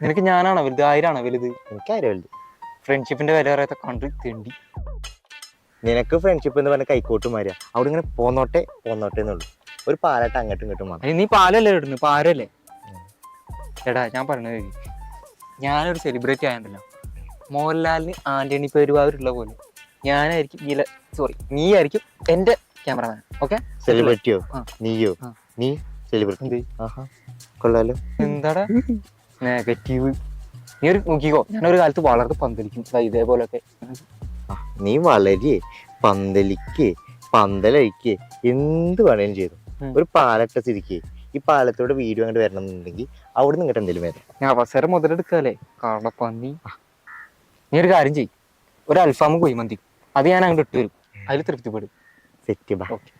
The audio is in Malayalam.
നിനക്ക് ഞാനാണോ വലുത്, ആയിരാണോ വലുത്? എനിക്കാരും വലുത്. ഫ്രണ്ട്ഷിപ്പിന്റെ വില അറിയാത്ത കണ്ട് തേണ്ടി. നിനക്ക് ഫ്രണ്ട്ഷിപ്പ് എന്ന് പറഞ്ഞ കൈക്കോട്ട് മാറിയ അവിടെ ഇങ്ങനെ പോന്നോട്ടെ എന്നുള്ളൂ. ഒരു പാലാട്ട് അങ്ങോട്ടും ഇങ്ങോട്ടും വേണം. നീ പാലല്ലേ ഇടുന്നു, പാരല്ലേ? എടാ ഞാൻ പറഞ്ഞത്, ഞാനൊരു സെലിബ്രിറ്റി ആയതല്ലോ, മോഹൻലാലിന് ആന്റണി പെരുവാവൂരുള്ള പോലെ ഞാനായിരിക്കും നീ ആയിരിക്കും എന്റെ ക്യാമറമാൻ. ഓക്കെ? സെലിബ്രിറ്റിയോ? നീയോ? നീ സെലിബ്രിറ്റി? കൊള്ളാലോ. എന്താടാ നെഗറ്റീവ്? നീ ഒരു നോക്കിക്കോ, ഞാനൊരു കാലത്ത് വളർന്ന് പന്തലിക്കും ഇതേപോലൊക്കെ. നീ വളരേ, പന്തലിക്ക്, പന്തലഴിക്ക്, എന്ത് വേണേലും ചെയ്തു. ഒരു പാലട്ട സ്ഥിതിക്ക് ഈ പാലത്തോടെ വീഡിയോ അങ്ങോട്ട് വരണം എന്നുണ്ടെങ്കിൽ അവിടെ നിന്ന് ഇങ്ങോട്ട് എന്തെങ്കിലും വരും. ഞാൻ അവസരം മുതലെടുക്കാല്ലേ കാടപ്പന്നി. നീ ഒരു കാര്യം ചെയ്യും, ഒരു അൽഫാമും കുഴിമന്തി അത് ഞാൻ അങ്ങോട്ട് ഇട്ട് വരും, അതിൽ തൃപ്തിപ്പെടും. സെറ്റ്. ഓക്കെ.